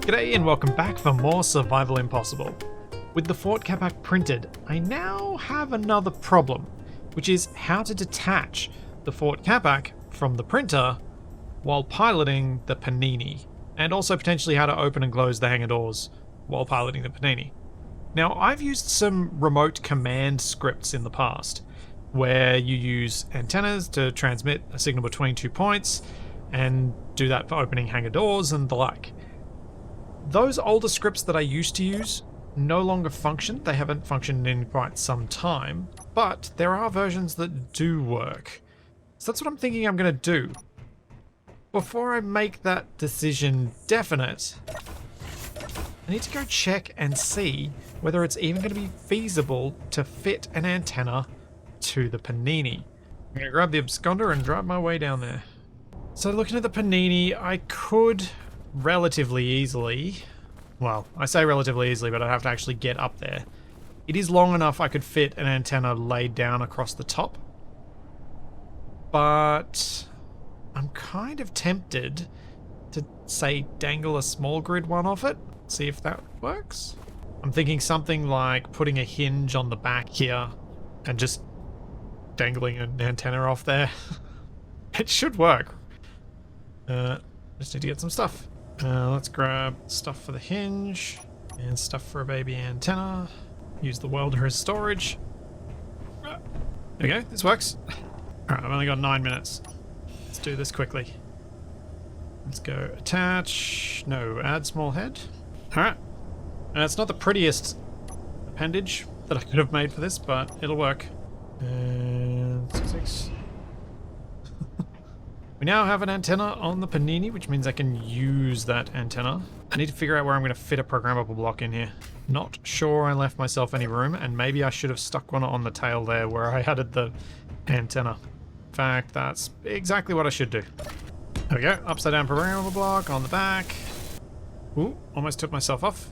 G'day and welcome back for more Survival Impossible. With the Fort Capac printed, I now have another problem, which is how to detach the Fort Capac from the printer while piloting the Panini, and also potentially how to open and close the hangar doors while piloting the Panini. Now, I've used some remote command scripts in the past, where you use antennas to transmit a signal between 2 points, and do that for opening hangar doors and the like. Those older scripts that I used to use no longer function. They haven't functioned in quite some time, but there are versions that do work. So that's what I'm thinking I'm going to do. Before I make that decision definite, I need to go check and see whether it's even going to be feasible to fit an antenna to the Panini. I'm going to grab the absconder and drive my way down there. So looking at the Panini, I could relatively easily, well, I say relatively easily, but I'd have to actually get up there. It is long enough I could fit an antenna laid down across the top, but I'm kind of tempted to, say, dangle a small grid one off it, see if that works. I'm thinking something like putting a hinge on the back here and just dangling an antenna off there. It should work. Just need to get some stuff. Let's grab stuff for the hinge and stuff for a baby antenna. Use the welder as storage. There we go, this works. Alright, I've only got 9 minutes. Let's do this quickly. Let's go attach. No, add small head. Alright. And it's not the prettiest appendage that I could have made for this, but it'll work. And 6. We now have an antenna on the Panini, which means I can use that antenna. I need to figure out where I'm going to fit a programmable block in here. Not sure I left myself any room, and maybe I should have stuck one on the tail there where I added the antenna. In fact, that's exactly what I should do. There we go, upside down programmable block on the back. Ooh, almost took myself off.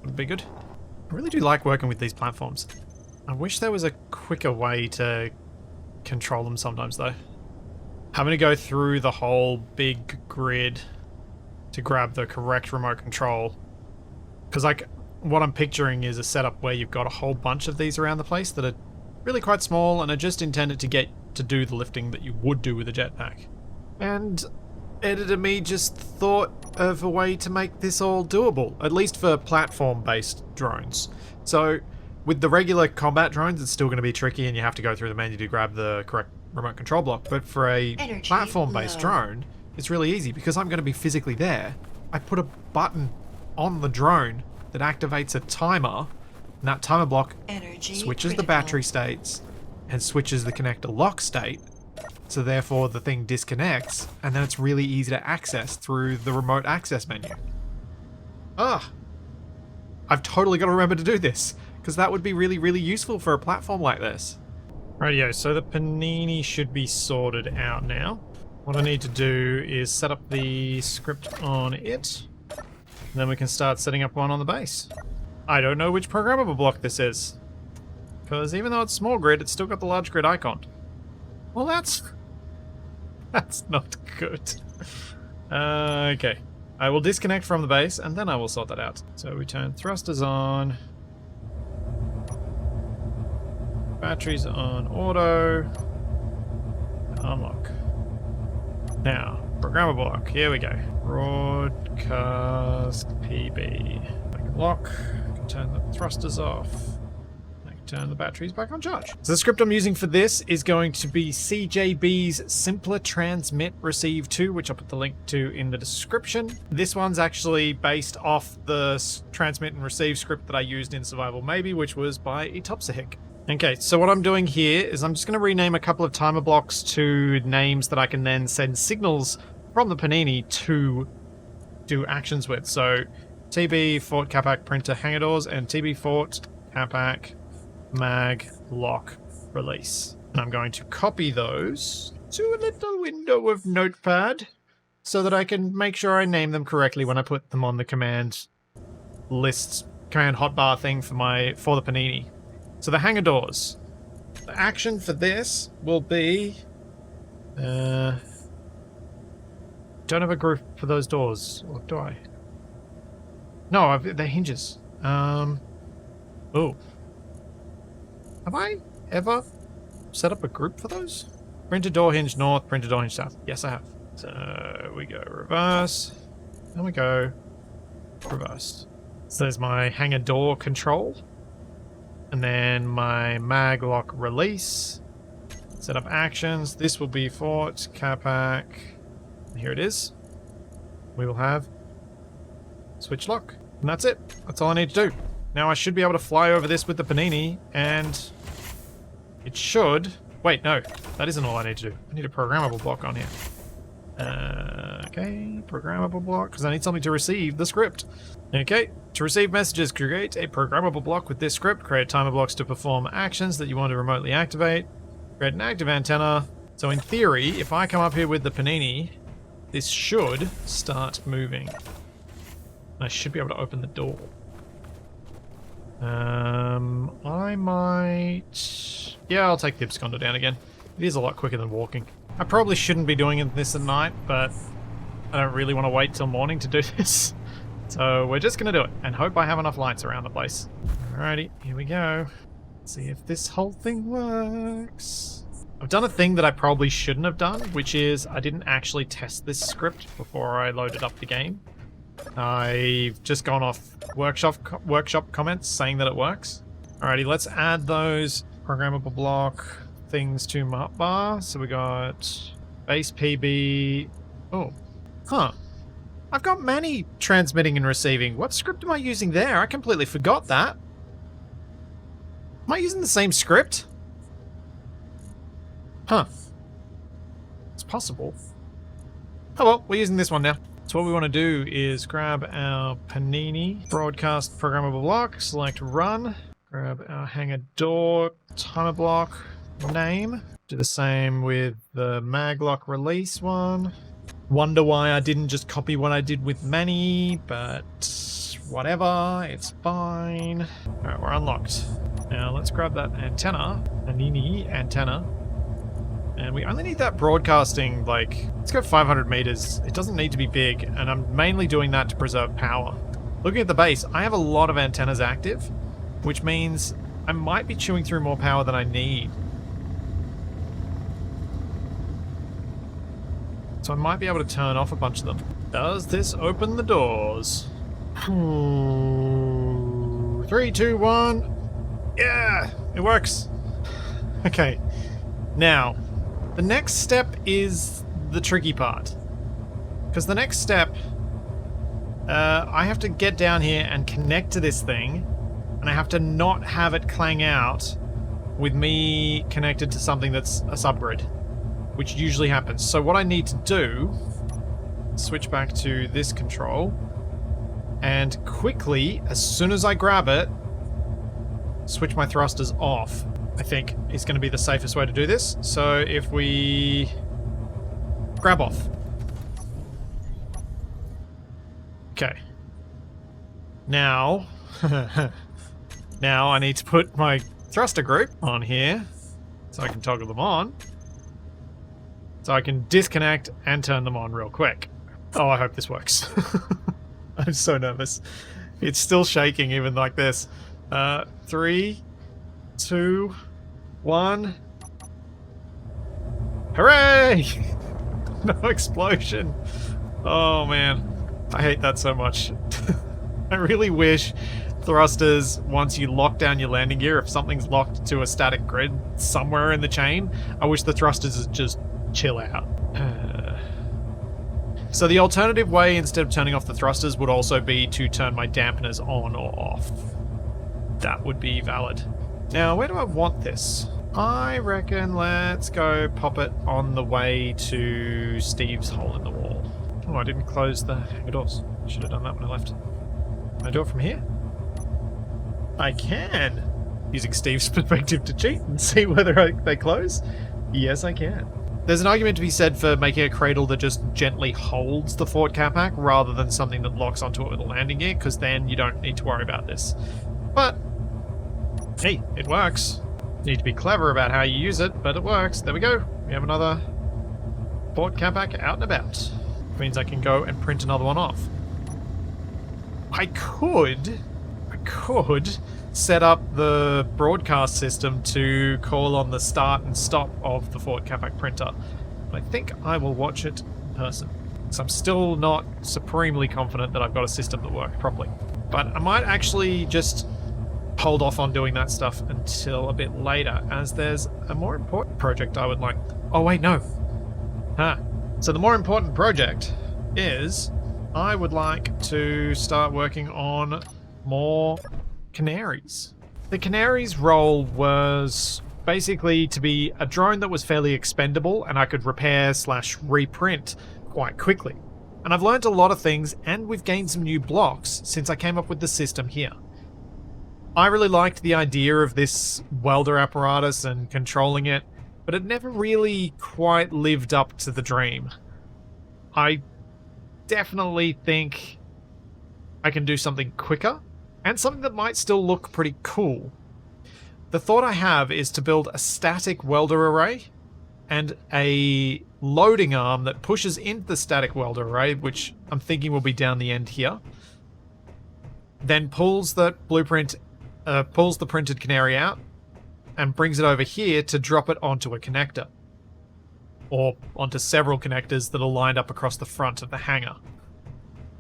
Would be good. I really do like working with these platforms. I wish there was a quicker way to control them sometimes though. Having to go through the whole big grid to grab the correct remote control. Because like, what I'm picturing is a setup where you've got a whole bunch of these around the place that are really quite small and are just intended to get to do the lifting that you would do with a jetpack. And editor me just thought of a way to make this all doable, at least for platform-based drones. So with the regular combat drones, it's still going to be tricky and you have to go through the menu to grab the correct remote control block, but for a platform-based drone, it's really easy because I'm going to be physically there. I put a button on the drone that activates a timer, and that timer block switches the battery states and switches the connector lock state, so therefore the thing disconnects, and then it's really easy to access through the remote access menu. I've totally got to remember to do this, because that would be really, really useful for a platform like this. Rightio, so the Panini should be sorted out now. What I need to do is set up the script on it, and then we can start setting up one on the base. I don't know which programmable block this is, because even though it's small grid, it's still got the large grid icon. Well, that's not good. Okay, I will disconnect from the base, and then I will sort that out. So we turn thrusters on. Batteries on auto. Unlock. Now, programmable block. Here we go. Broadcast PB. Make it lock. I can turn the thrusters off. I can turn the batteries back on charge. So the script I'm using for this is going to be CJB's Simpler Transmit Receive 2, which I'll put the link to in the description. This one's actually based off the transmit and receive script that I used in Survival Maybe, which was by Etopsahik. Okay, so what I'm doing here is I'm just going to rename a couple of timer blocks to names that I can then send signals from the Panini to do actions with. So TB Fort Capac printer hangar doors and TB Fort Capac mag lock release. And I'm going to copy those to a little window of Notepad so that I can make sure I name them correctly when I put them on the command lists, command hotbar thing for the Panini. So the hangar doors. The action for this will be... don't have a group for those doors, or do I? No, they're hinges. Oh. Have I ever set up a group for those? Printed door hinge north, printed door hinge south. Yes, I have. So we go reverse. Then we go reverse. So there's my hanger door control. And then my mag lock release. Set up actions. This will be Fort Capac. Here it is. We will have switch lock. And that's it. That's all I need to do. Now I should be able to fly over this with the panini, and it should... Wait, no. That isn't all I need to do. I need a programmable block on here. Okay, programmable block, because I need something to receive the script. Okay, to receive messages, create a programmable block with this script. Create timer blocks to perform actions that you want to remotely activate. Create an active antenna. So in theory, if I come up here with the panini, this should start moving. I should be able to open the door. I might... Yeah, I'll take the absconder down again. It is a lot quicker than walking. I probably shouldn't be doing this at night, but I don't really want to wait till morning to do this. So we're just going to do it and hope I have enough lights around the place. Alrighty, here we go. Let's see if this whole thing works. I've done a thing that I probably shouldn't have done, which is I didn't actually test this script before I loaded up the game. I've just gone off workshop comments saying that it works. Alrighty, let's add those programmable block things to my hotbar. So we got base PB. Oh, huh. I've got many transmitting and receiving. What script am I using there? I completely forgot that. Am I using the same script? Huh. It's possible. Oh well, we're using this one now. So what we want to do is grab our Panini broadcast programmable block, select run, grab our hanger door timer block name, do the same with the maglock release one. Wonder why I didn't just copy what I did with many, but whatever, it's fine. Alright, we're unlocked. Now let's grab that antenna, Panini antenna. And we only need that broadcasting, like, let's go 500 meters. It doesn't need to be big, and I'm mainly doing that to preserve power. Looking at the base, I have a lot of antennas active, which means I might be chewing through more power than I need. So I might be able to turn off a bunch of them. Does this open the doors? 3, 2, 1. Yeah, it works. Okay, now, the next step is the tricky part. Because the next step, I have to get down here and connect to this thing, and I have to not have it clang out with me connected to something that's a subgrid, which usually happens. So what I need to do, switch back to this control, and quickly, as soon as I grab it, switch my thrusters off. I think is going to be the safest way to do this. So if we grab off. Okay. Now, now I need to put my thruster group on here so I can toggle them on. So I can disconnect and turn them on real quick. Oh, I hope this works. I'm so nervous. It's still shaking even like this. 3, 2, 1. Hooray! No explosion. Oh man, I hate that so much. I really wish thrusters, once you lock down your landing gear, if something's locked to a static grid somewhere in the chain, I wish the thrusters would just chill out. So the alternative way, instead of turning off the thrusters, would also be to turn my dampeners on or off. That would be valid. Now, where do I want this? I reckon let's go pop it on the way to Steve's hole in the wall. Oh, I didn't close the hangar doors. Should have done that when I left. Can I do it from here? I can! Using Steve's perspective to cheat and see whether they close? Yes, I can. There's an argument to be said for making a cradle that just gently holds the Fort Capac rather than something that locks onto it with a landing gear, because then you don't need to worry about this. But, hey, it works. You need to be clever about how you use it, but it works. There we go. We have another Fort Capac out and about. Which means I can go and print another one off. I could set up the broadcast system to call on the start and stop of the Fort Capac printer. But I think I will watch it in person. So I'm still not supremely confident that I've got a system that works properly. But I might actually just hold off on doing that stuff until a bit later, as there's a more important project I would like... Oh wait, no. So the more important project is I would like to start working on more canaries. The canaries' role was basically to be a drone that was fairly expendable and I could repair / reprint quite quickly. And I've learned a lot of things, and we've gained some new blocks since I came up with the system here. I really liked the idea of this welder apparatus and controlling it, but it never really quite lived up to the dream. I definitely think I can do something quicker, and something that might still look pretty cool. The thought I have is to build a static welder array and a loading arm that pushes into the static welder array, which I'm thinking will be down the end here, then pulls the blueprint, pulls the printed canary out and brings it over here to drop it onto a connector, or onto several connectors that are lined up across the front of the hangar,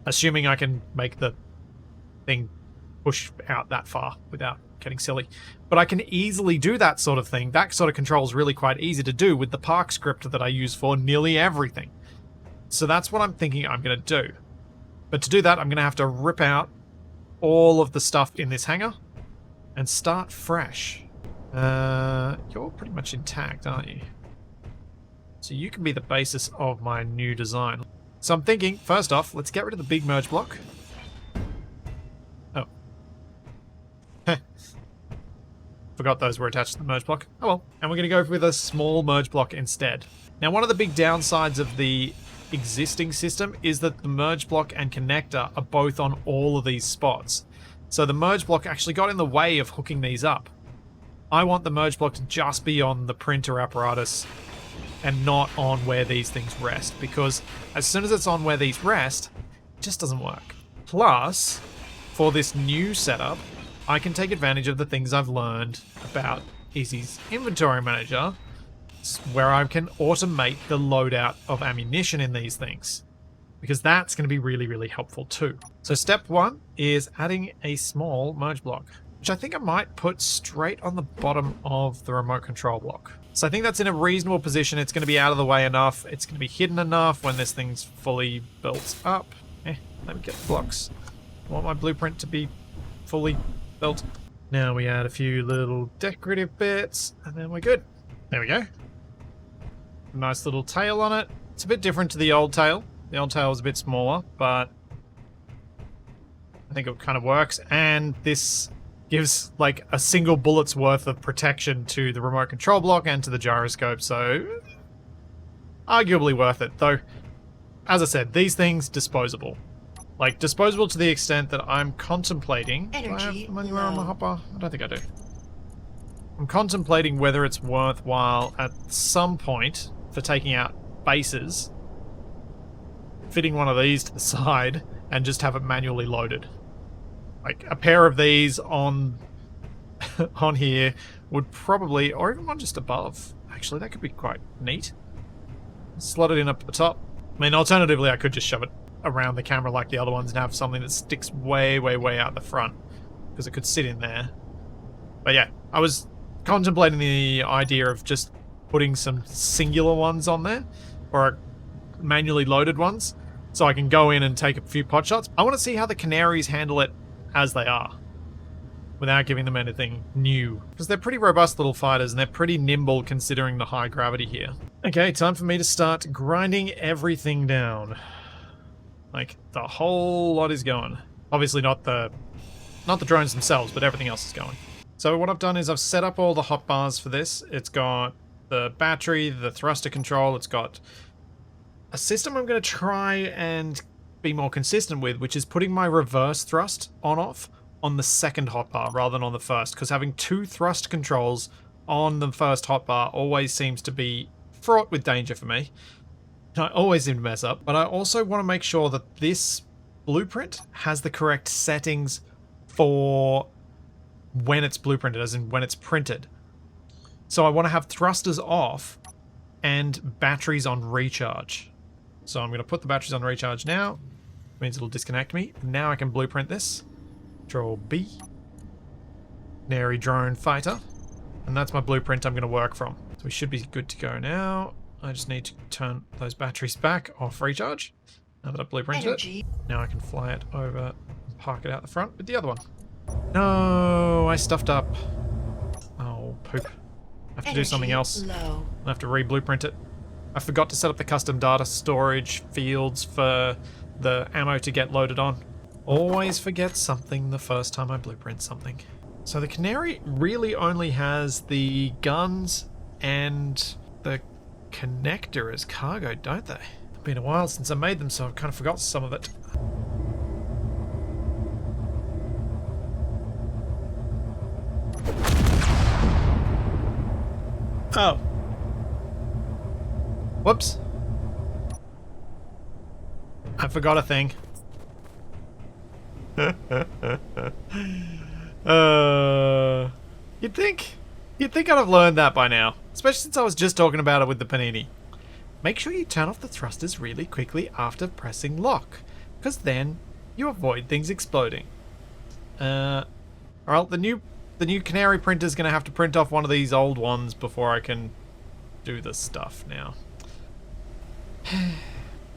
assuming I can make the thing push out that far without getting silly. But I can easily do that sort of thing. That sort of control is really quite easy to do with the park script that I use for nearly everything. So that's what I'm thinking I'm going to do. But to do that, I'm going to have to rip out all of the stuff in this hangar and start fresh. You're pretty much intact, aren't you? So you can be the basis of my new design. So I'm thinking, first off, let's get rid of the big merge block. Oh. Forgot those were attached to the merge block. Oh well. And we're going to go with a small merge block instead. Now, one of the big downsides of the existing system is that the merge block and connector are both on all of these spots. So the merge block actually got in the way of hooking these up. I want the merge block to just be on the printer apparatus and not on where these things rest, because as soon as it's on where these rest, it just doesn't work. Plus, for this new setup, I can take advantage of the things I've learned about Easy's inventory manager, where I can automate the loadout of ammunition in these things, because that's going to be really, really helpful too. So step one is adding a small merge block, which I think I might put straight on the bottom of the remote control block. So I think that's in a reasonable position. It's going to be out of the way enough. It's going to be hidden enough when this thing's fully built up. Let me get the blocks. I want my blueprint to be fully built. Now we add a few little decorative bits, and then we're good. There we go. Nice little tail on it. It's a bit different to the old tail. The old tail is a bit smaller, but I think it kind of works. And this gives like a single bullet's worth of protection to the remote control block and to the gyroscope, so arguably worth it. Though, as I said, these things disposable. Like, disposable to the extent that I'm contemplating... Do I have money on my hopper? I don't think I do. I'm contemplating whether it's worthwhile at some point for taking out bases, fitting one of these to the side, and just have it manually loaded. Like, a pair of these on on here would probably, or even one just above. Actually, that could be quite neat. Slot it in up at the top. I mean, alternatively, I could just shove it around the camera like the other ones and have something that sticks way, way, way out the front, because it could sit in there. But yeah, I was contemplating the idea of just putting some singular ones on there, or manually loaded ones, so I can go in and take a few pot shots. I want to see how the canaries handle it as they are, without giving them anything new, because they're pretty robust little fighters and they're pretty nimble considering the high gravity here. Okay, time for me to start grinding everything down. Like, the whole lot is going. Obviously not the drones themselves, but everything else is going. So what I've done is I've set up all the hotbars for this. It's got the battery, the thruster control, it's got a system I'm going to try and be more consistent with, which is putting my reverse thrust on-off on the second hotbar rather than on the first, because having two thrust controls on the first hotbar always seems to be fraught with danger for me. I always seem to mess up, but I also want to make sure that this blueprint has the correct settings for when it's blueprinted, as in when it's printed. So I want to have thrusters off and batteries on recharge. So I'm going to put the batteries on recharge now. Means it'll disconnect me. Now I can blueprint this. Control B. Canary drone fighter. And that's my blueprint I'm going to work from. So we should be good to go now. I just need to turn those batteries back off recharge. Now that I've blueprinted it. Now I can fly it over and park it out the front with the other one. No, I stuffed up. Oh, poop. I have to do something else. I have to re-blueprint it. I forgot to set up the custom data storage fields for the ammo to get loaded on. Always forget something the first time I blueprint something. So the Canary really only has the guns and the connector as cargo, don't they? It's been a while since I made them, so I've kind of forgot some of it. Oh. Whoops. I forgot a thing. You'd think I'd have learned that by now, especially since I was just talking about it with the panini. Make sure you turn off the thrusters really quickly after pressing lock, because then you avoid things exploding. Alright, the new Canary printer is going to have to print off one of these old ones before I can do this stuff now.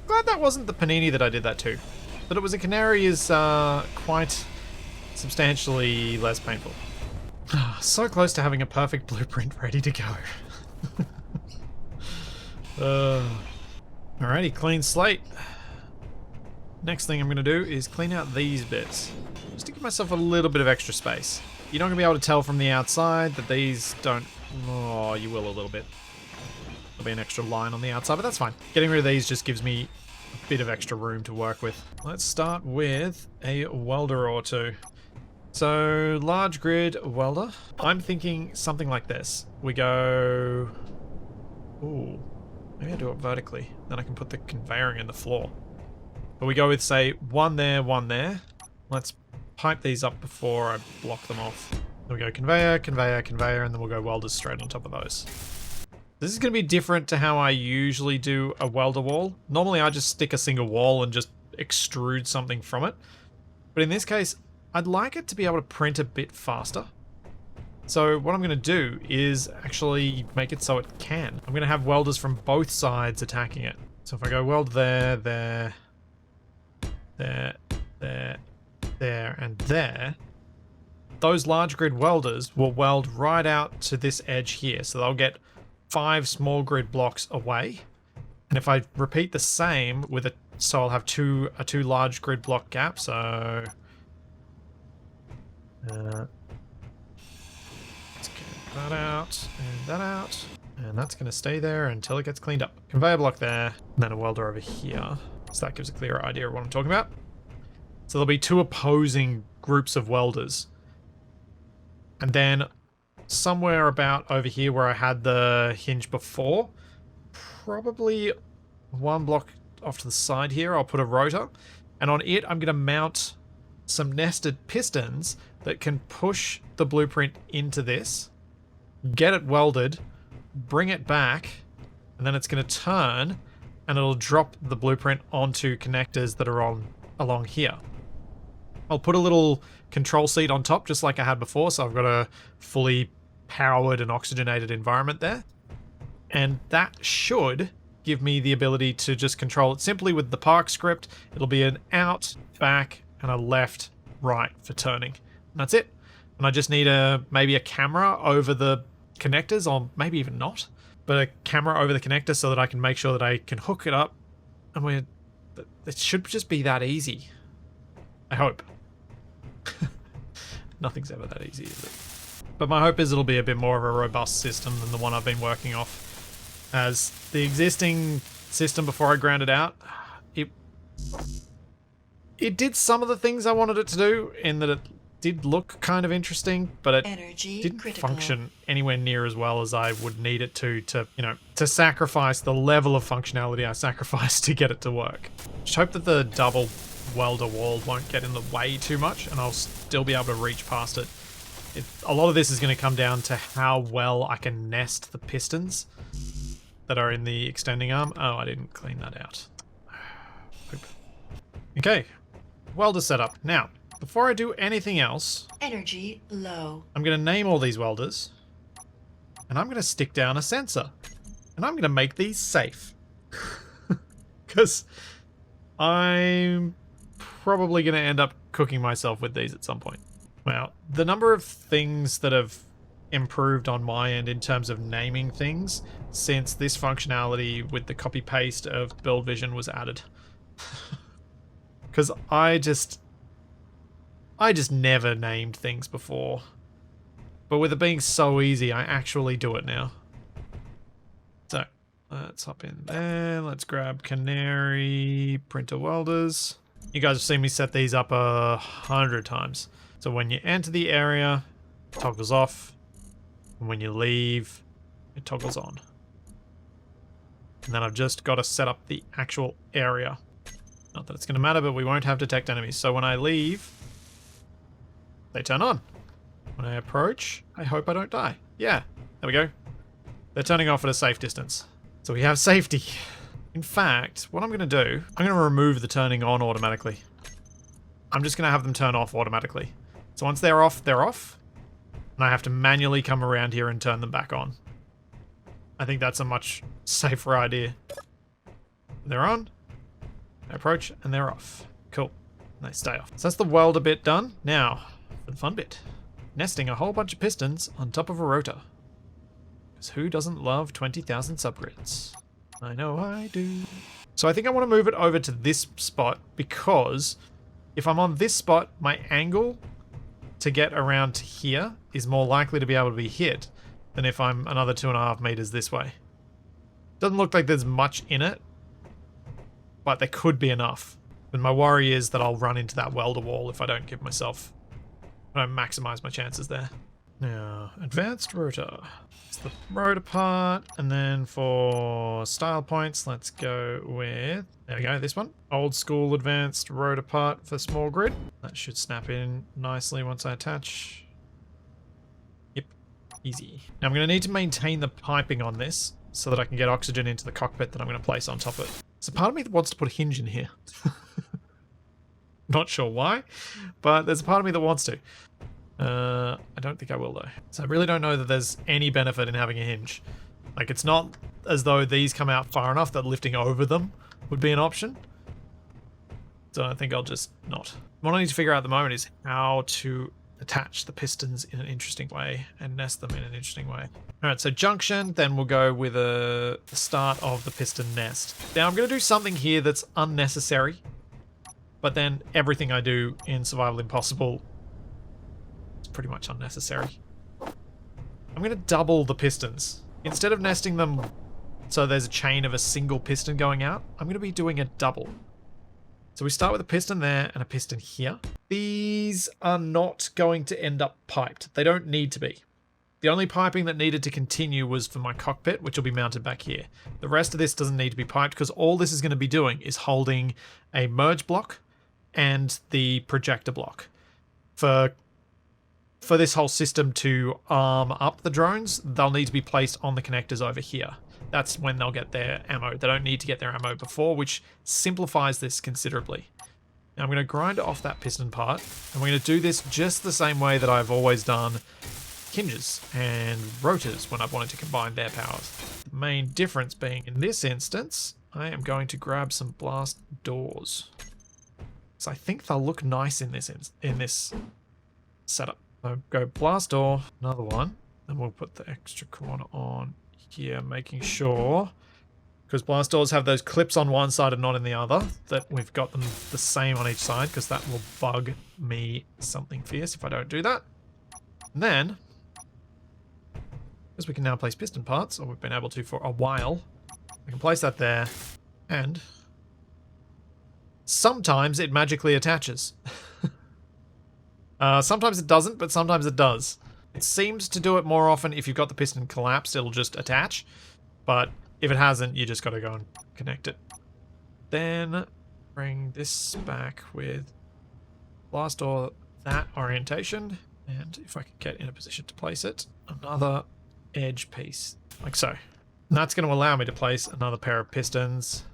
Glad that wasn't the panini that I did that to. That it was a Canary is quite substantially less painful. So close to having a perfect blueprint ready to go. Alrighty, clean slate. Next thing I'm going to do is clean out these bits. Just to give myself a little bit of extra space. You're not going to be able to tell from the outside that these don't... Oh, you will a little bit. There'll be an extra line on the outside, but that's fine. Getting rid of these just gives me a bit of extra room to work with. Let's start with a welder or two. So, large grid welder. I'm thinking something like this. We go... Ooh. Maybe I do it vertically. Then I can put the conveying in the floor. But we go with, say, one there, one there. Let's pipe these up before I block them off. Then we go conveyor, conveyor, conveyor, and then we'll go welders straight on top of those. This is going to be different to how I usually do a welder wall. Normally I just stick a single wall and just extrude something from it. But in this case, I'd like it to be able to print a bit faster. So what I'm going to do is actually make it so it can. I'm going to have welders from both sides attacking it. So if I go weld there, there, there, there, there, and there, those large grid welders will weld right out to this edge here. So they'll get 5 small grid blocks away. And if I repeat the same with a, so I'll have a two large grid block gap. So let's get that out and that out. And that's going to stay there until it gets cleaned up. Conveyor block there, and then a welder over here. So that gives a clearer idea of what I'm talking about. So there'll be 2 opposing groups of welders. And then somewhere about over here where I had the hinge before, probably 1 block off to the side here, I'll put a rotor. And on it, I'm going to mount some nested pistons that can push the blueprint into this, get it welded, bring it back, and then it's going to turn and it'll drop the blueprint onto connectors that are along here. I'll put a little control seat on top just like I had before, so I've got a fully powered and oxygenated environment there. And that should give me the ability to just control it simply with the park script. It'll be an out, back, and a left, right for turning. And that's it. And I just need maybe a camera over the connectors, or maybe even not, but a camera over the connector so that I can make sure that I can hook it up. And it should just be that easy. I hope. Nothing's ever that easy, is it? But my hope is it'll be a bit more of a robust system than the one I've been working off. As the existing system before I ground it out, it did some of the things I wanted it to do, in that it did look kind of interesting, but it didn't function anywhere near as well as I would need it to sacrifice the level of functionality I sacrificed to get it to work. Just hope that the double welder wall won't get in the way too much, and I'll still be able to reach past it. A lot of this is going to come down to how well I can nest the pistons that are in the extending arm. Oh, I didn't clean that out. Poop. Okay, welder setup. Now, before I do anything else, Energy low. I'm going to name all these welders, and I'm going to stick down a sensor, and I'm going to make these safe. Because I'm probably going to end up cooking myself with these at some point. Well, the number of things that have improved on my end in terms of naming things since this functionality with the copy paste of build vision was added. Because I just never named things before. But with it being so easy, I actually do it now. So, let's hop in there. Let's grab Canary printer welders. You guys have seen me set these up 100 times. So when you enter the area, it toggles off. And when you leave, it toggles on. And then I've just got to set up the actual area. Not that it's going to matter, but we won't have detect enemies. So when I leave, they turn on. When I approach, I hope I don't die. Yeah, there we go. They're turning off at a safe distance. So we have safety. In fact, what I'm going to do, I'm going to remove the turning on automatically. I'm just going to have them turn off automatically. So once they're off, and I have to manually come around here and turn them back on. I think that's a much safer idea. They're on, they approach, and they're off. Cool. And they stay off. So that's the welder bit done. Now, for the fun bit. Nesting a whole bunch of pistons on top of a rotor. Because who doesn't love 20,000 subgrids? I know I do. So I think I want to move it over to this spot because if I'm on this spot, my angle to get around to here is more likely to be able to be hit than if I'm another 2.5 meters this way. Doesn't look like there's much in it, but there could be enough. But my worry is that I'll run into that welder wall if I don't maximize my chances there. Now, advanced rotor. It's the rotor part, and then for style points, let's go with, there we go, this one. Old school advanced rotor part for small grid. That should snap in nicely once I attach. Yep, easy. Now I'm going to need to maintain the piping on this so that I can get oxygen into the cockpit that I'm going to place on top of it. So part of me that wants to put a hinge in here. Not sure why, but there's a part of me that wants to. I don't think I will though. So I really don't know that there's any benefit in having a hinge. Like, it's not as though these come out far enough that lifting over them would be an option. So I think I'll just not. What I need to figure out at the moment is how to attach the pistons in an interesting way and nest them in an interesting way. Alright, so junction, then we'll go with the start of the piston nest. Now I'm going to do something here that's unnecessary, but then everything I do in Survival Impossible is pretty much unnecessary. I'm going to double the pistons. Instead of nesting them so there's a chain of a single piston going out, I'm going to be doing a double. So we start with a piston there and a piston here. These are not going to end up piped. They don't need to be. The only piping that needed to continue was for my cockpit, which will be mounted back here. The rest of this doesn't need to be piped because all this is going to be doing is holding a merge block and the projector block. For this whole system to arm up the drones, they'll need to be placed on the connectors over here. That's when they'll get their ammo. They don't need to get their ammo before, which simplifies this considerably. Now I'm going to grind off that piston part, and we're going to do this just the same way that I've always done hinges and rotors when I've wanted to combine their powers. The main difference being, in this instance, I am going to grab some blast doors. So I think they'll look nice in this setup. So go blast door, another one, and we'll put the extra corner on here, making sure, because blast doors have those clips on one side and not in the other, that we've got them the same on each side, because that will bug me something fierce if I don't do that. And then, because we can now place piston parts, or we've been able to for a while, we can place that there, and sometimes it magically attaches. Sometimes it doesn't, but sometimes it does. It seems to do it more often if you've got the piston collapsed, it'll just attach. But if it hasn't, you just got to go and connect it. Then bring this back with blast door that orientation. And if I can get in a position to place it, another edge piece, like so. And that's going to allow me to place another pair of pistons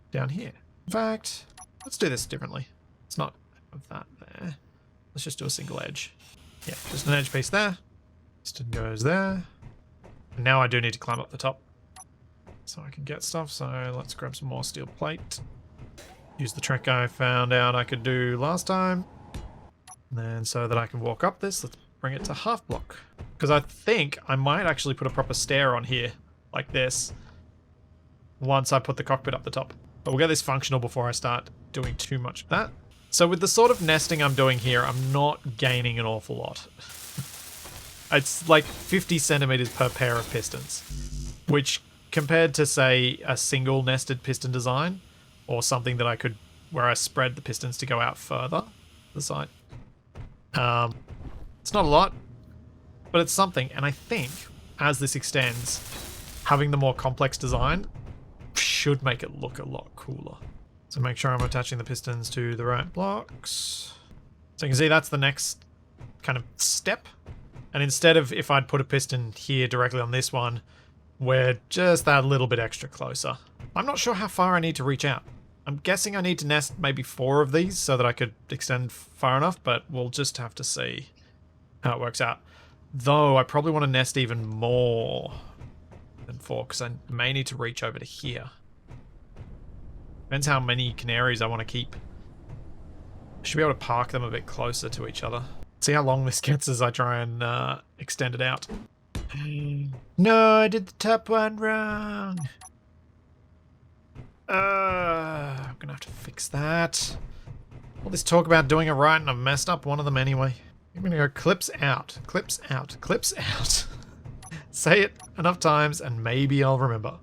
down here. In fact, let's do this differently. It's not have that there. Let's just do a single edge. Yeah, just an edge piece there. Piston goes there. And now I do need to climb up the top so I can get stuff. So let's grab some more steel plate. Use the trick I found out I could do last time. And then so that I can walk up this, let's bring it to half block. Because I think I might actually put a proper stair on here, like this, once I put the cockpit up the top. But we'll get this functional before I start doing too much of that. So with the sort of nesting I'm doing here, I'm not gaining an awful lot. It's like 50 centimeters per pair of pistons, which compared to, say, a single nested piston design, or something that I could, where I spread the pistons to go out further, the side. It's not a lot, but it's something. And I think as this extends, having the more complex design should make it look a lot cooler. So make sure I'm attaching the pistons to the right blocks. So you can see that's the next kind of step. And instead of if I'd put a piston here directly on this one, we're just that little bit extra closer. I'm not sure how far I need to reach out. I'm guessing I need to nest maybe 4 of these so that I could extend far enough, but we'll just have to see how it works out. Though I probably want to nest even more than 4 because I may need to reach over to here. Depends how many canaries I want to keep. I should be able to park them a bit closer to each other. See how long this gets as I try and extend it out. No, I did the top one wrong. I'm gonna have to fix that. All this talk about doing it right and I've messed up one of them anyway. I'm gonna go clips out, clips out, clips out. Say it enough times and maybe I'll remember.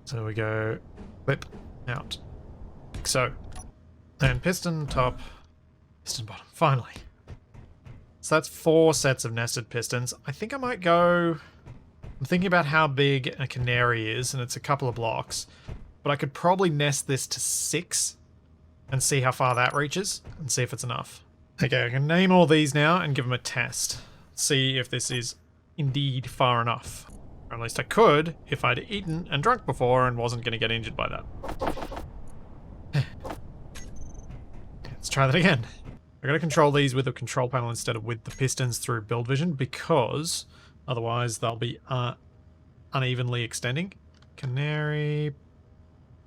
So we go clip out. Like so. And piston top, piston bottom, finally. So that's 4 sets of nested pistons. I think I might go... I'm thinking about how big a canary is, and it's a couple of blocks. But I could probably nest this to 6 and see how far that reaches and see if it's enough. Okay, I can name all these now and give them a test. See if this is indeed far enough. Or at least I could if I'd eaten and drunk before and wasn't going to get injured by that. Let's try that again. I gotta control these with a control panel instead of with the pistons through build vision because otherwise they'll be unevenly extending. Canary,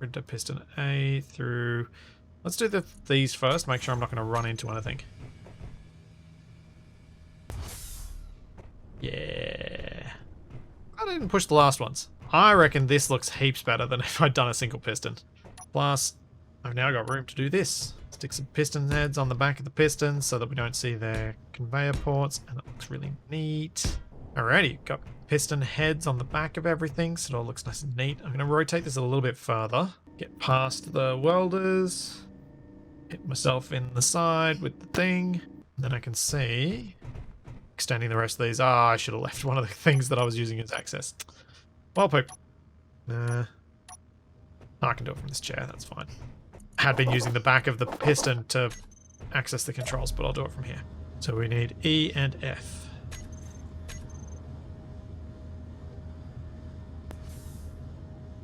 printer piston A through... Let's do these first, make sure I'm not going to run into anything. Yeah. I didn't push the last ones. I reckon this looks heaps better than if I'd done a single piston. Plus, I've now got room to do this. Stick some piston heads on the back of the pistons so that we don't see their conveyor ports, and it looks really neat. Alrighty, got piston heads on the back of everything so it all looks nice and neat. I'm going to rotate this a little bit further, get past the welders, hit myself in the side with the thing, and then I can see extending the rest of these. Ah, I should have left one of the things that I was using as access. Well poop. I can do it from this chair, that's fine. I had been using the back of the piston to access the controls, but I'll do it from here. So we need E and F.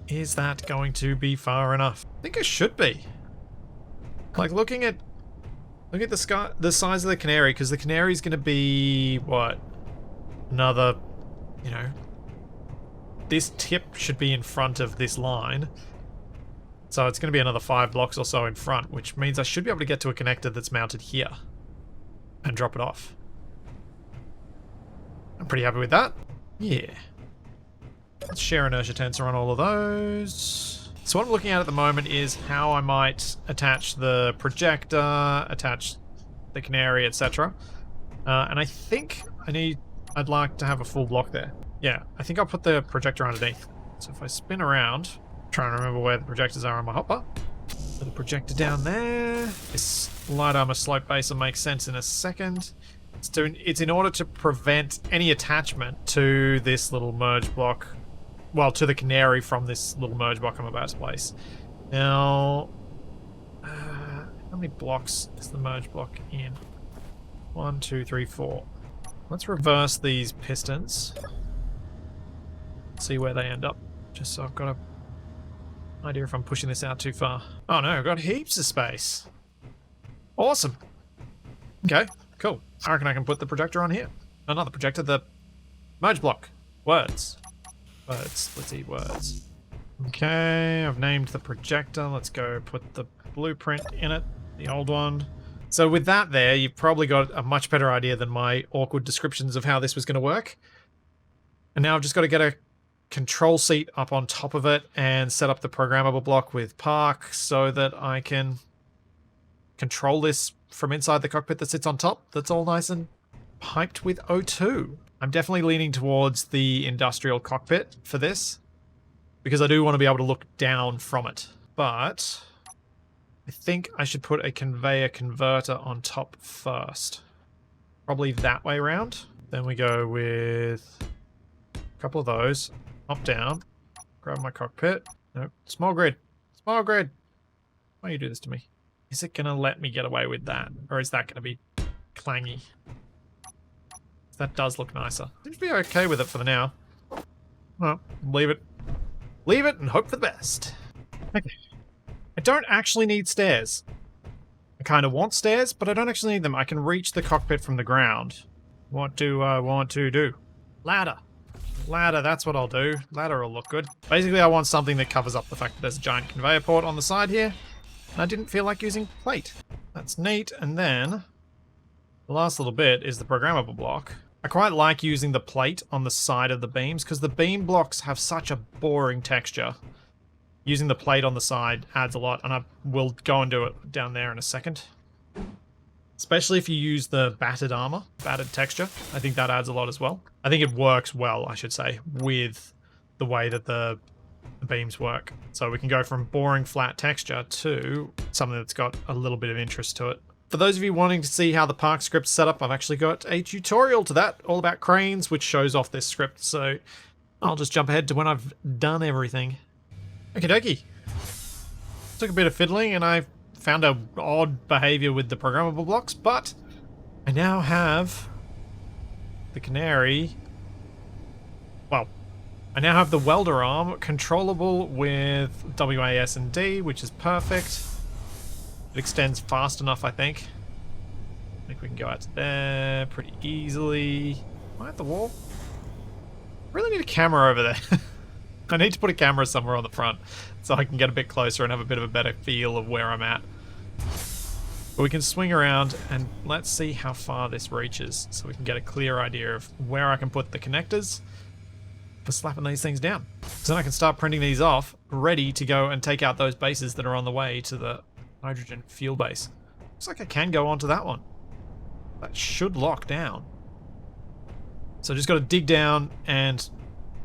Is that going to be far enough? I think it should be. Like look at the size of the canary, because the canary is going to be what? Another, you know, this tip should be in front of this line. So it's going to be another 5 blocks or so in front, which means I should be able to get to a connector that's mounted here and drop it off. I'm pretty happy with that. Yeah. Let's share inertia tensor on all of those. So what I'm looking at the moment is how I might attach the projector, attach the canary, etc. And I think I'd like to have a full block there. Yeah, I think I'll put the projector underneath. So if I spin around, trying to remember where the projectors are on my hopper. Put the projector down there. This light armor slope base will make sense in a second. It's in order to prevent any attachment to this little merge block. Well, to the canary from this little merge block I'm about to place. Now, many blocks is the merge block in? 1, 2, 3, 4. Let's reverse these pistons. See where they end up. Just so I've got an idea if I'm pushing this out too far. Oh no, I've got heaps of space. Awesome. Okay, cool. I reckon I can put the projector on here. No, not the projector, the merge block. Words. Words. Let's see, words. Okay, I've named the projector. Let's go put the blueprint in it, the old one. So with that there, you've probably got a much better idea than my awkward descriptions of how this was going to work. And now I've just got to get a control seat up on top of it and set up the programmable block with Park so that I can control this from inside the cockpit that sits on top. That's all nice and piped with O2. I'm definitely leaning towards the industrial cockpit for this because I do want to be able to look down from it. But I think I should put a conveyor converter on top first. Probably that way around. Then we go with a couple of those. Up, down. Grab my cockpit. Nope. Small grid. Small grid. Why do you do this to me? Is it going to let me get away with that? Or is that going to be clangy? That does look nicer. Seems to be okay with it for the now. Well, leave it. Leave it and hope for the best. Okay. I don't actually need stairs. I kind of want stairs, but I don't actually need them. I can reach the cockpit from the ground. What do I want to do? Ladder. Ladder, that's what I'll do. Ladder will look good. Basically, I want something that covers up the fact that there's a giant conveyor port on the side here. And I didn't feel like using plate. That's neat. And then the last little bit is the programmable block. I quite like using the plate on the side of the beams because the beam blocks have such a boring texture. Using the plate on the side adds a lot, and I will go and do it down there in a second. Especially if you use the battered armor, battered texture. I think that adds a lot as well. I think it works well, I should say, with the way that the beams work. So we can go from boring flat texture to something that's got a little bit of interest to it. For those of you wanting to see how the Park script's set up, I've actually got a tutorial to that, all about cranes, which shows off this script. So I'll just jump ahead to when I've done everything. Okie dokie. Took a bit of fiddling and I found an odd behavior with the programmable blocks, but I now have the canary. Well, I now have the welder arm controllable with WAS and D, which is perfect. It extends fast enough, I think. I think we can go out to there pretty easily. Am I at the wall? Really need a camera over there. I need to put a camera somewhere on the front so I can get a bit closer and have a bit of a better feel of where I'm at. But we can swing around and let's see how far this reaches so we can get a clear idea of where I can put the connectors for slapping these things down. So then I can start printing these off, ready to go and take out those bases that are on the way to the hydrogen fuel base. Looks like I can go onto that one. That should lock down. So just got to dig down and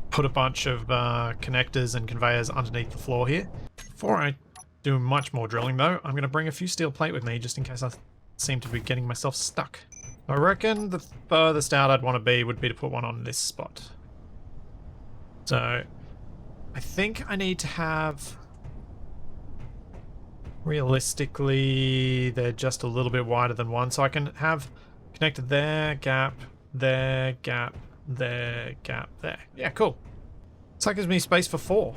put a bunch of connectors and conveyors underneath the floor here. Before I do much more drilling though, I'm going to bring a few steel plate with me just in case I seem to be getting myself stuck. I reckon the furthest out I'd want to be would be to put one on this spot. So I think I need to have... Realistically, they're just a little bit wider than one, so I can have connected there, gap, there, gap, there, gap, there. Yeah, cool. So that gives me space for 4.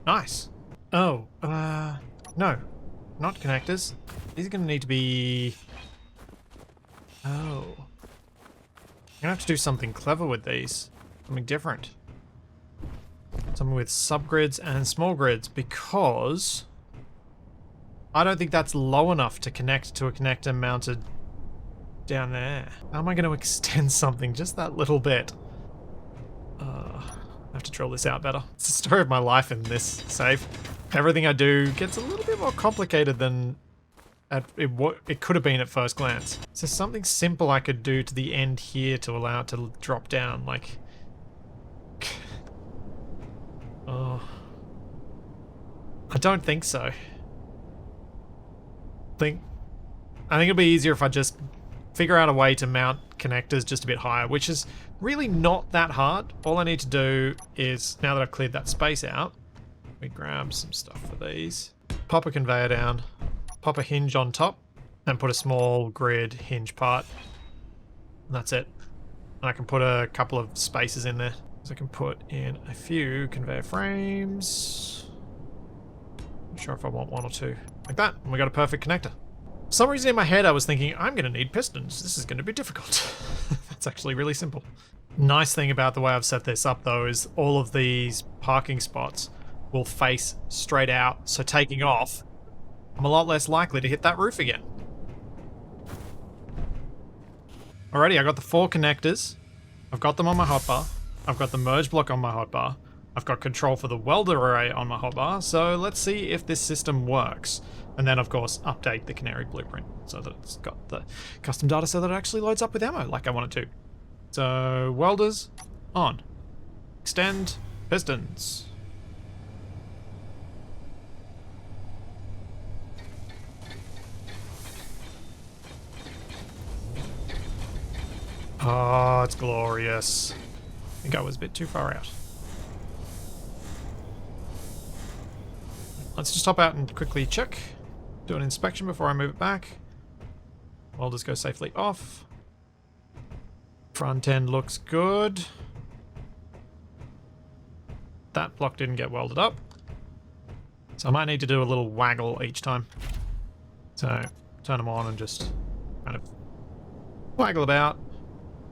Nice. Oh, no. Not connectors. These are going to need to be... Oh. I'm going to have to do something clever with these. Something different. Something with subgrids and small grids, because I don't think that's low enough to connect to a connector mounted down there. How am I going to extend something just that little bit? I have to drill this out better. It's the story of my life in this save. Everything I do gets a little bit more complicated than it could have been at first glance. Is there something simple I could do to the end here to allow it to drop down? Like... Oh... I don't think so. I think it'll be easier if I just figure out a way to mount connectors just a bit higher, which is really not that hard. All I need to do is, now that I've cleared that space out, we grab some stuff for these, pop a conveyor down, pop a hinge on top and put a small grid hinge part. And that's it. And I can put a couple of spaces in there. So I can put in a few conveyor frames. Not sure if I want one or two. Like that. And we got a perfect connector. For some reason in my head I was thinking, I'm going to need pistons. This is going to be difficult. That's actually really simple. Nice thing about the way I've set this up though is all of these parking spots will face straight out. So taking off, I'm a lot less likely to hit that roof again. Alrighty, I got the 4 connectors. I've got them on my hotbar. I've got the merge block on my hotbar. I've got control for the welder array on my hotbar. So let's see if this system works. And then of course update the Canary blueprint so that it's got the custom data so that it actually loads up with ammo like I want it to. So welders on. Extend pistons. Oh, it's glorious. I think I was a bit too far out. Let's just hop out and quickly check. Do an inspection before I move it back. Welders go safely off. Front end looks good. That block didn't get welded up. So I might need to do a little waggle each time. So turn them on and just kind of waggle about.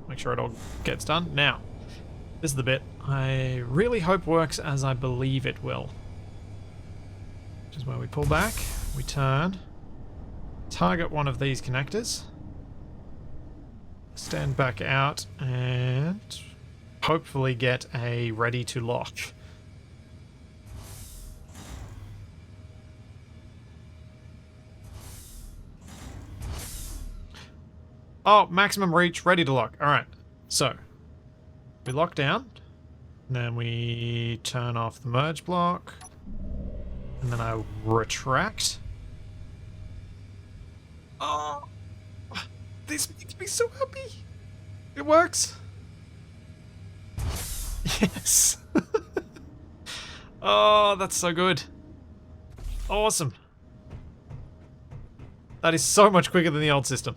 Make sure it all gets done. Now, this is the bit I really hope works as I believe it will. Which is where we pull back, we turn, target one of these connectors, stand back out, and hopefully get a ready to lock. Oh, maximum reach, ready to lock. Alright, so we lock down, and then we turn off the merge block, and then I retract. Oh, this makes me so happy. It works. Yes. Oh, that's so good. Awesome. That is so much quicker than the old system.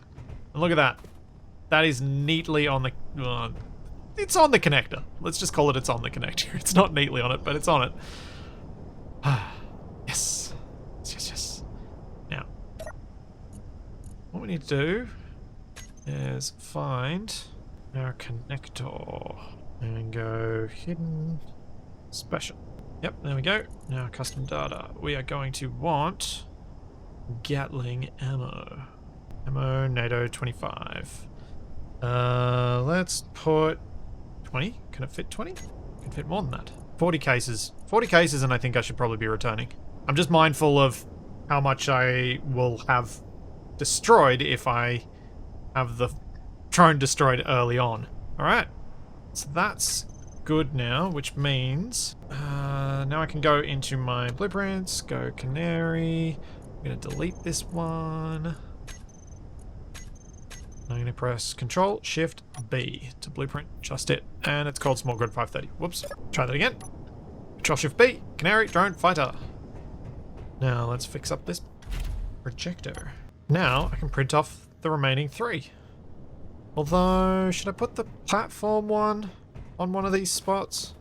And look at that. That is neatly on the... it's on the connector. Let's just call it it's on the connector. It's not neatly on it, but it's on it. Yes. Yes, yes. Now, what we need to do is find our connector and go hidden special. Yep, there we go. Now custom data. We are going to want Gatling ammo. Ammo, NATO 25. Let's put 20. Can it fit 20? Can fit more than that. 40 cases. 40 cases and I think I should probably be returning. I'm just mindful of how much I will have destroyed if I have the drone destroyed early on. Alright. So that's good now, which means now I can go into my blueprints, go Canary. I'm going to delete this one. I'm going to press Control Shift B to blueprint just it, and it's called Small Grid 530. Whoops. Try that again. Control Shift B, Canary, drone, fighter. Now let's fix up this projector. Now I can print off the remaining 3. Although, should I put the platform one on one of these spots?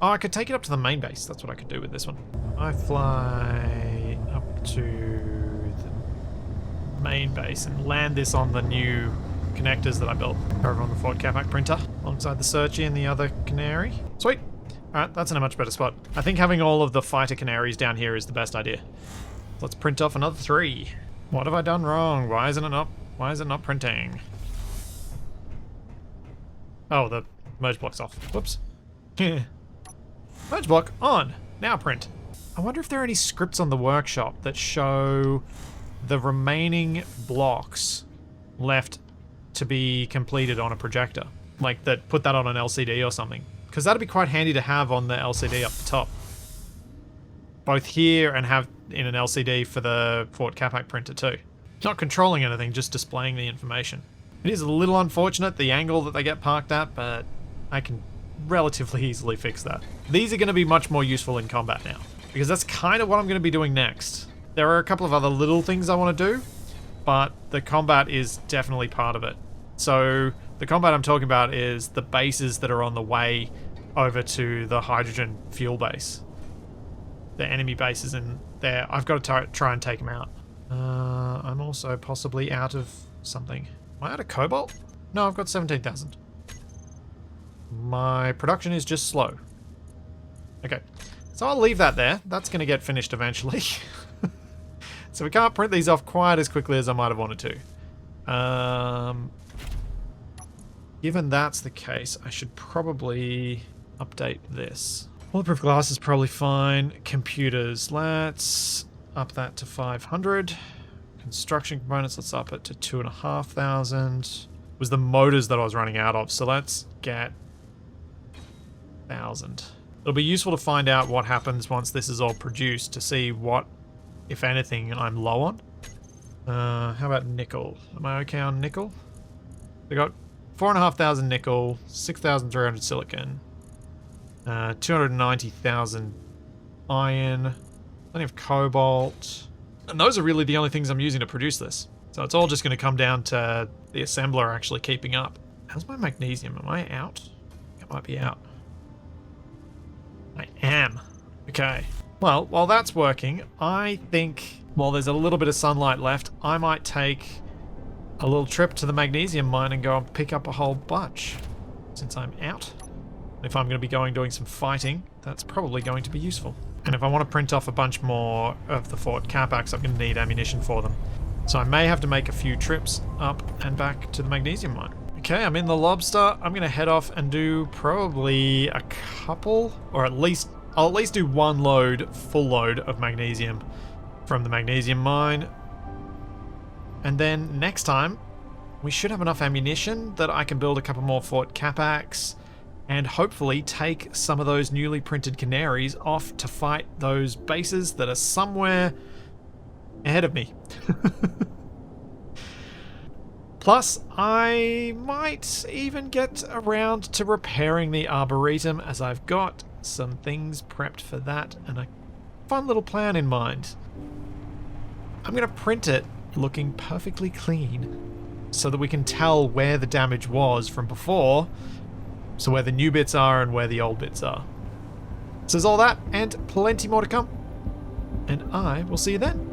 Oh, I could take it up to the main base. That's what I could do with this one. I fly up to the main base and land this on the new connectors that I built over on the Ford Capac printer alongside the Searchy and the other Canary. Sweet. Alright, that's in a much better spot. I think having all of the fighter Canaries down here is the best idea. Let's print off another 3. What have I done wrong? Why is it not printing? Oh, the merge block's off. Whoops. Merge block on. Now print. I wonder if there are any scripts on the workshop that show the remaining blocks left to be completed on a projector. Like that put that on an LCD or something. Because that'd be quite handy to have on the LCD up the top. Both here and have in an LCD for the Ford Capac printer too. Not controlling anything, just displaying the information. It is a little unfortunate, the angle that they get parked at, but I can relatively easily fix that. These are going to be much more useful in combat now, because that's kind of what I'm going to be doing next. There are a couple of other little things I want to do, but the combat is definitely part of it. So the combat I'm talking about is the bases that are on the way over to the hydrogen fuel base. The enemy bases in there. I've got to try and take them out. I'm also possibly out of something. Am I out of cobalt? No, I've got 17,000. My production is just slow. Okay, so I'll leave that there. That's going to get finished eventually. So we can't print these off quite as quickly as I might have wanted to. Given that's the case, I should probably update this. Bulletproof glass is probably fine. Computers, let's up that to 500. Construction components, let's up it to 2,500. It was the motors that I was running out of, so let's get 1,000. It'll be useful to find out what happens once this is all produced to see what, if anything, I'm low on. How about nickel? Am I okay on nickel? We got 4,500 nickel, 6,300 silicon, 290,000 iron, plenty of cobalt. And those are really the only things I'm using to produce this. So it's all just going to come down to the assembler actually keeping up. How's my magnesium? Am I out? It might be out. I am. Okay. Well, while that's working, I think while there's a little bit of sunlight left, I might take a little trip to the magnesium mine and go and pick up a whole bunch. Since I'm out. If I'm going to be doing some fighting, that's probably going to be useful. And if I want to print off a bunch more of the Fort Capax, I'm going to need ammunition for them. So I may have to make a few trips up and back to the magnesium mine. Okay, I'm in the lobster. I'm going to head off and do probably a couple, or I'll at least do one load, full load of magnesium from the magnesium mine. And then next time, we should have enough ammunition that I can build a couple more Fort Capax and hopefully take some of those newly printed canaries off to fight those bases that are somewhere ahead of me. Plus, I might even get around to repairing the Arboretum, as I've got some things prepped for that and a fun little plan in mind. I'm going to print it looking perfectly clean so that we can tell where the damage was from before, so where the new bits are and where the old bits are. So there's all that and plenty more to come. And I will see you then.